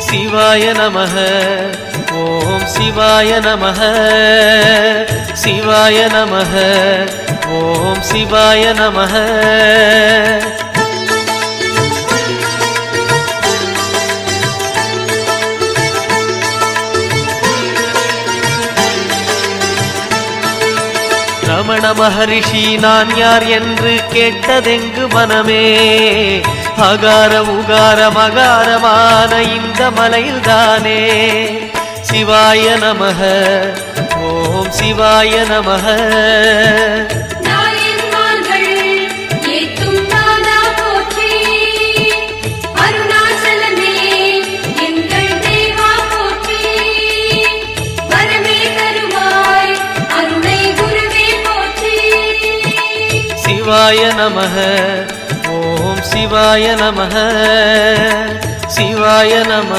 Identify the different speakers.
Speaker 1: சிவாய நமः ஓம் சிவாய நமः சிவாய நமः ஓம் சிவாய நமः ரமண மகரிஷி நான் யார் என்று கேட்டதெங்கு மனமே அகார உகார மகாரமான இந்த மலையில்தானே சிவாய நமः ஓம் சிவாய நமः சிவாய நமः ஓம் சிவாய நமः சிவாய நமः